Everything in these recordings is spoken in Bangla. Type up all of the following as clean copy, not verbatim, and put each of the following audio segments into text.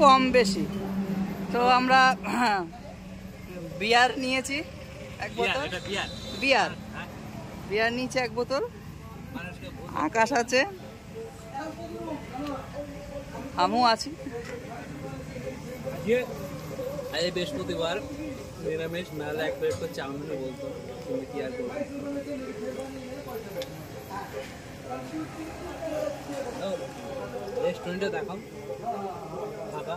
কম বেশি। তো আমরা বিয়ার নিয়েছি এক বোতল, বিয়ার নিয়েছি এক বোতল। আকাশ আছে, আমিও আছি। আজ বৃহস্পতিবার, নিরামিষ, নাহলে এক প্লেট চাউমিন বলতো, তুমি কি আর করবে। রেস্টুরেন্টে দেখাও ফাঁকা।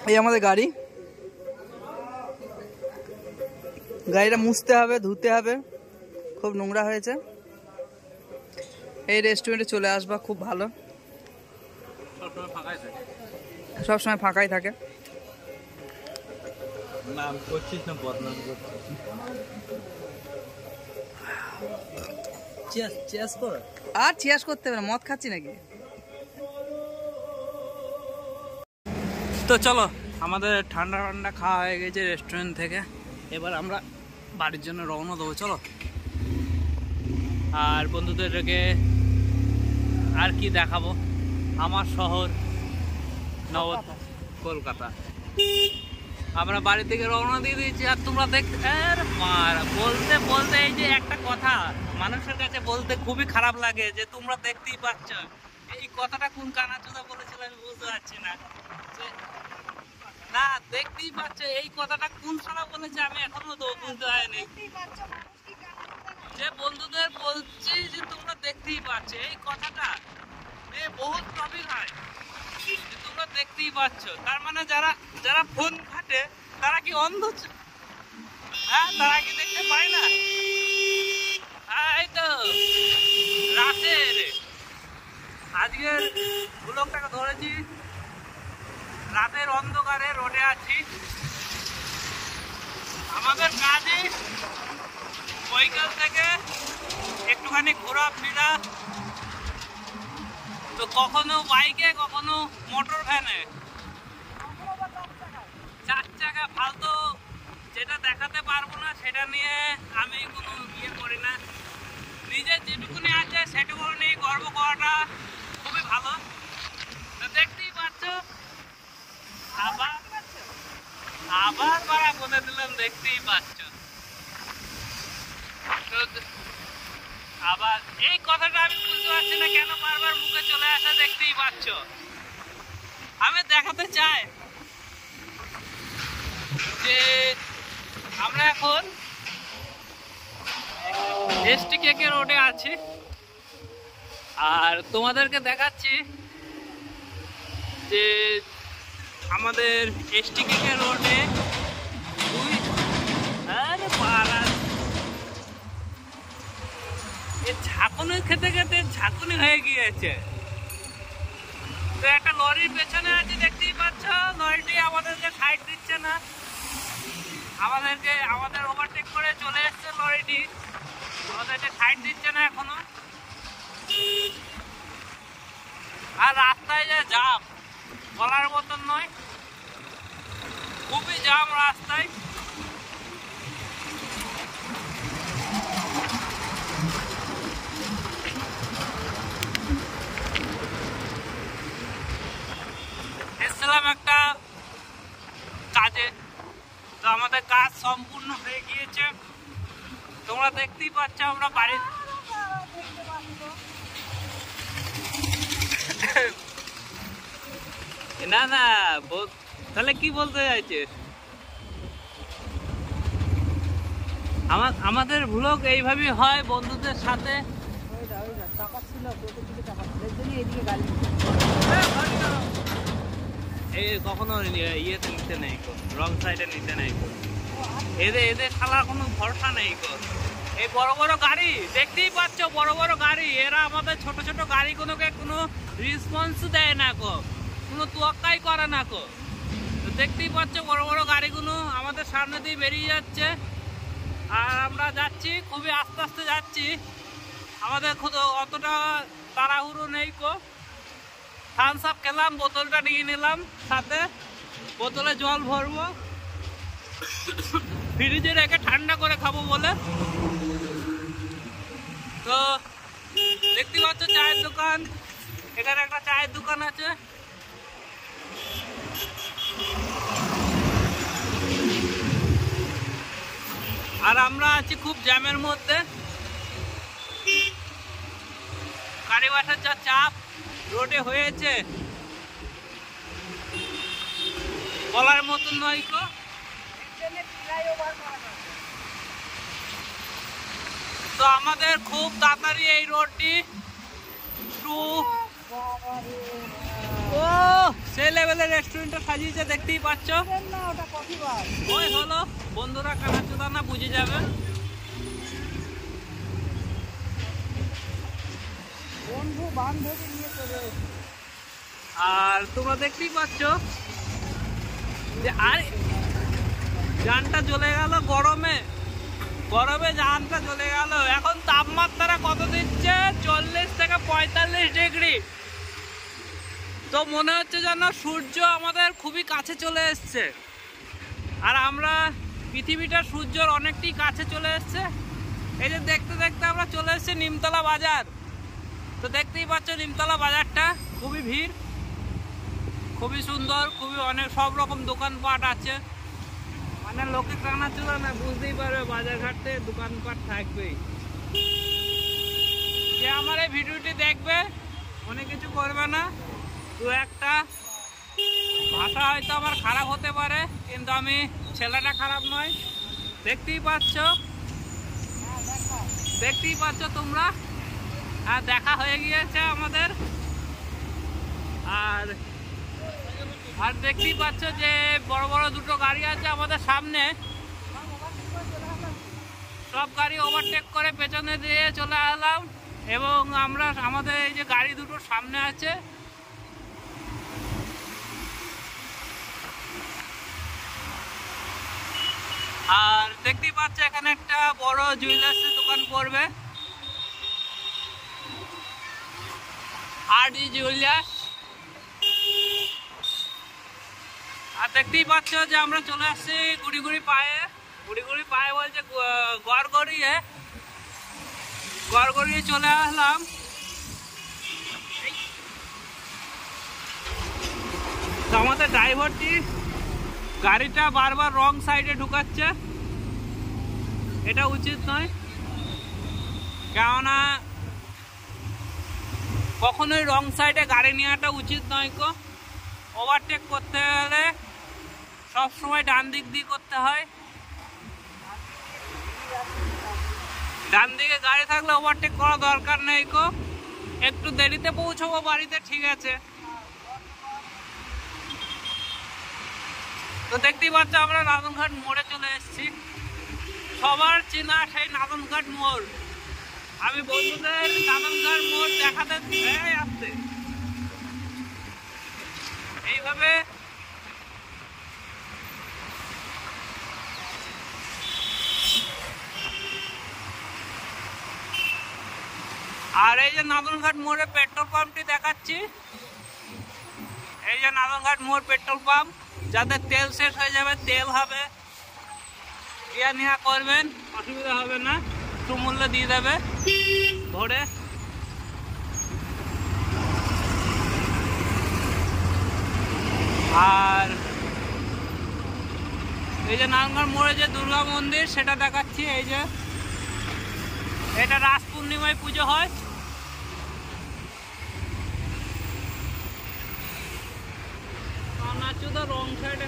এই আমাদের গাড়ি, গাড়িটা মুছতে হবে, ধুতে হবে, খুব নোংরা হয়েছে। এই রেস্টুরেন্টে চলে আসবা, খুব ভালো, সবসময় ফাঁকাই থাকে। নাম করছিস না বদনাম করছিস? চিয়াস কর। আর চিয়াস করতে হবে না, মদ খাচ্ছি নাকি। তো চলো, আমাদের ঠান্ডা ঠান্ডা খাওয়া হয়ে গেছে রেস্টুরেন্ট থেকে, এবার আমরা বাড়ির জন্য রওনা দেবো। চলো। আর বন্ধুদেরকে আর কি দেখাবো, আমার শহর নব কলকাতা। আমরা বাড়ি থেকে রওনা দিয়ে দিয়েছি, আর তোমরা দেখতে বলতে বলতে এই যে একটা কথা মানুষের কাছে বলতে খুবই খারাপ লাগে, যে তোমরা দেখতেই পাচ্ছ। এই কথাটা কোন কানাচোদা বলেছিল আমি বুঝতে পারছি না। না, দেখতেই পাচ্ছ, এই কথাটা কোন সারা বলেছে আমি এখনো তো বুঝতে পারিনি। যে বন্ধুদের বলছি যে তোমরা দেখতেই পাচ্ছ, এই কথাটা বহুত টপিক হয়, তোমরা দেখতেই পাচ্ছ। তার মানে যারা যারা ফোন ঘাটে তারা কি অন্ধ? হ্যাঁ, তারা কি দেখতে পায় না? এই তো রাতের আজকের ব্লগটাকে ধরেছি, রাতের অন্ধকারে রোডে আছি। আমাদের কাজে বৈকাল থেকে একটুখানি ঘোরাফেরা, তো কখনো বাইকে, কখনো মোটর ভ্যানে, 4 চাকা। ফালতু যেটা দেখাতে পারবো না সেটা নিয়ে আমি কোনো ইয়ে করি না। নিজের যেটুকুনি আছে সেটুকু নিয়ে গর্ব করাটা খুবই ভালো। তো দেখতেই পাচ্ছ, আবার বাড়া বলে দিলাম, দেখতেই পাচ্ছ। তো আবার এই কথাটা আমি বুঝতে পারছি না কেন বারবার মুখে চলে আসে, দেখতেই পাচ্ছ। আমি দেখাতে চাই যে আমরা এখন STKK রোডে আছি, আর তোমাদেরকে দেখাচ্ছি যে আমাদের STKK রোডে ঝাঁকুনি খেতে খেতে ঝাঁকুনি হয়ে গিয়েছে। তো একটা লরির পেছনে আছে, দেখতেই পাচ্ছ। লরিটি আমাদেরকে সাইড দিচ্ছে না, আমাদের ওভারটেক করে চলে এসছে লরিটি, আমাদেরকে সাইড দিচ্ছে না এখনো। আর রাস্তায় যে জাম, বলার মতন নয়, খুবই জাম রাস্তায়। এসেছিলাম একটা কাজে, তো আমাদের কাজ সম্পূর্ণ হয়ে গিয়েছে, তোমরা দেখতেই পাচ্ছ। আমরা বাড়ি না না, তাহলে কি বলতে চাইছে? আমাদের ভ্লগ এইভাবেই হয় বন্ধুদের সাথে। কখনো ইয়েতে নিতে নেই, রং সাইডে নিতে নেই, এদের খালা কোনো ভরসা নেই। এই বড় বড় গাড়ি দেখতেই পাচ্ছ, বড় বড় গাড়ি, এরা আমাদের ছোট ছোট গাড়িগুলোকে কোনো রেসপন্স দেয় না, কোনো তোয়াক্কাই করে না। দেখতেই পাচ্ছ বড় বড় গাড়িগুলো আমাদের সামনে দিয়ে বেরিয়ে যাচ্ছে, আর আমরা যাচ্ছি খুবই আস্তে আস্তে যাচ্ছি। আমাদের অতটা তাড়াহুড়ো নেই। থামস আপ খেলাম, বোতলটা নিয়ে নিলাম, সাথে বোতলে জল ভরবো। ফ্রিজে রেখে ঠান্ডা করে খাবো বলে। তো দেখতে পাচ্ছ চায়ের দোকান, এখানে একটা চায়ের দোকান আছে। আর আমরা আছি খুব জ্যামের মধ্যে। গাড়ি বাসার যা চাপ রোডে হয়েছে বলার মতন নয় গো। তো আমাদের খুব তাড়াতাড়ি এই রোডটি ও সেই লেভেলের রেস্টুরেন্টটা সাজিয়েছে, দেখতেই পাচ্ছ। ওই হলো বন্ধুরা, কানাচোদা না বুঝে যাবে। বন্ধু বান্ধবী নিয়ে চলে আর তোমরা দেখতেই পাচ্ছ যে আর জানটা জ্বলে গেল গরমে, গরমে জানটা জ্বলে গেল। এখন তাপমাত্রা কত দিচ্ছে? 40 থেকে 45 ডিগ্রি। তো মনে হচ্ছে যেন সূর্য আমাদের খুবই কাছে চলে এসছে। আর আমরা পৃথিবীটা সূর্যর অনেকটাই কাছে চলে এসছে। এই যে দেখতে দেখতে আমরা চলে এসেছি নিমতলা বাজার। তো দেখতেই পাচ্ছ নিমতলা বাজারটা খুবই ভিড়, খুবই সুন্দর, খুবই অনেক সব রকম দোকানপাট আছে। মানে লোকে কানা ছিল না, বুঝতেই পারবে বাজারঘাটে দোকানপাট থাকবেই। যে আমার এই ভিডিওটি দেখবে অনেক কিছু করবে না, দু একটা ভাষা হয়তো আমার খারাপ হতে পারে, কিন্তু আমি ছেলেটা খারাপ নয়। দেখতেই পাচ্ছ, দেখতেই পাচ্ছ তোমরা। আর দেখা হয়ে গিয়েছে আমাদের। আর আর দেখতেই পাচ্ছ যে বড় বড় দুটো গাড়ি আছে আমাদের সামনে। সব গাড়ি ওভারটেক করে পেছনে দিয়ে চলে এলাম, এবং আমরা আমাদের এই যে গাড়ি দুটো সামনে আছে। আর দেখতেই পাচ্ছ এখানে একটা বড় জুয়েলার্সের দোকান পড়বে, আরডি জুয়েলার্স। আর দেখতেই পাচ্ছ যে আমরা চলে আসছি গুড়ি পায়ে বলছে গড়গড়িয়ে চলে আসলাম। তো আমাদের ড্রাইভারটি গাড়িটা বারবার রং সাইডে ঢুকাচ্ছে, এটা উচিত নয়। কেননা কখনোই রং সাইডে গাড়ি নেওয়াটা উচিত নয় গো। ওভারটেক করতে গেলে সবসময় ডান দিক দিয়ে করতে হয়। ডান দিকে গাড়ি থাকলে ওভারটেক করা দরকার নেই গো। একটু দেরিতে পৌঁছবো বাড়িতে, ঠিক আছে। তো দেখতেই পাচ্ছ আমরা নাদনঘাট মোড়ে চলে এসেছি। সবার চেনা সেই নাদনঘাট মোড়। আমি বন্ধুদের নাদনঘাট মোড় দেখাতে আসতে এইভাবে আর এই যে নাদনঘাট মোড়ে পেট্রোল পাম্পটি দেখাচ্ছি। এই যে নাদনঘাট মোড় পেট্রোল পাম্প। যাদের তেল শেষ হয়ে যাবে, তেল হবে, ইয়া নিয়া করবেন, অসুবিধা হবে না, সুমূল্য দিয়ে দেবে ভরে। আর এই যে নাদনঘাট মোড়ে যে দুর্গা মন্দির সেটা দেখাচ্ছি। এই যে এটা রাস পূর্ণিমায় পুজো হয়। রং সাইডে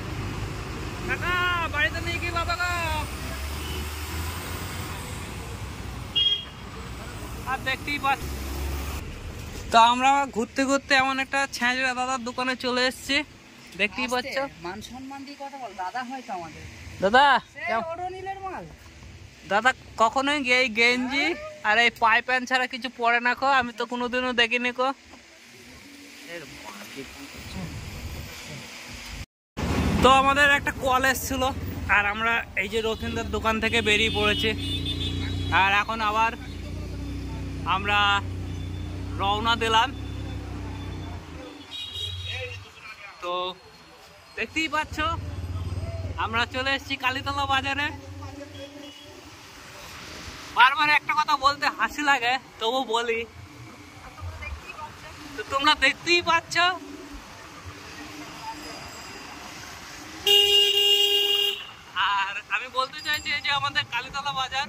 কাকা বাড়িতে নেই কি বাবা? আর দেখতেই পাচ্ছি। তো আমরা ঘুরতে ঘুরতে এমন একটা ছেঁচড়া দাদার দোকানে চলে এসেছি, দেখতেই পাচ্ছ। মান সম্মান দিয়ে কথা বল, দাদা হয়তো আমাদের দাদা। অরুণীলের মাল দাদা কখনোই এই গেঞ্জি আর এই পাই প্যান্ট ছাড়া কিছু পরে না কো, আমি তো কোনোদিনও দেখিনি কো। তো আমাদের একটা কল এসেছিল, আর আমরা এই যে রথিনদার দোকান থেকে বেরিয়ে পড়েছি। আর এখন আবার আমরা রওনা দিলাম। তো দেখতেই পাচ্ছ আমরা চলে এসেছি কালীতলা বাজারে। বারবার একটা কথা বলতে হাসি লাগে, তবু বলি। তো তোমরা দেখতেই পাচ্ছ, আর আমি বলতে চাইছি যে আমাদের কালীতলা বাজার,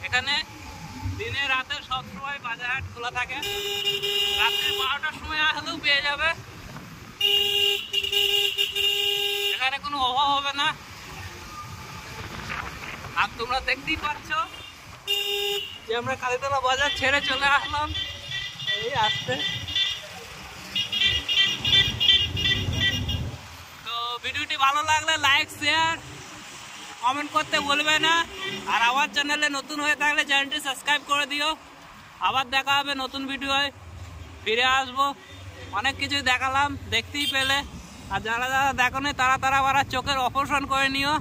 এখানে দিনে রাতে সবসময় বাজার হাট খোলা থাকে। রাত্রি 12টার সময় আসলেও পেয়ে যাবে, এখানে কোনো অভাব হবে না। আর তোমরা দেখতেই পাচ্ছ যে আমরা কালীতলা বাজার ছেড়ে চলে আসলাম এই আসতে। তো ভিডিওটি ভালো লাগলে লাইক শেয়ার কমেন্ট করতে বলবে না। আর আমার চ্যানেলে নতুন হয়ে থাকলে চ্যানেলটি সাবস্ক্রাইব করে দিও। আবার দেখা হবে নতুন ভিডিওয়, ফিরে আসবো। অনেক কিছুই দেখালাম, দেখতেই পেলে। আর যারা যারা দেখো নি তারা আবার চোখের অপারেশন করে নিও।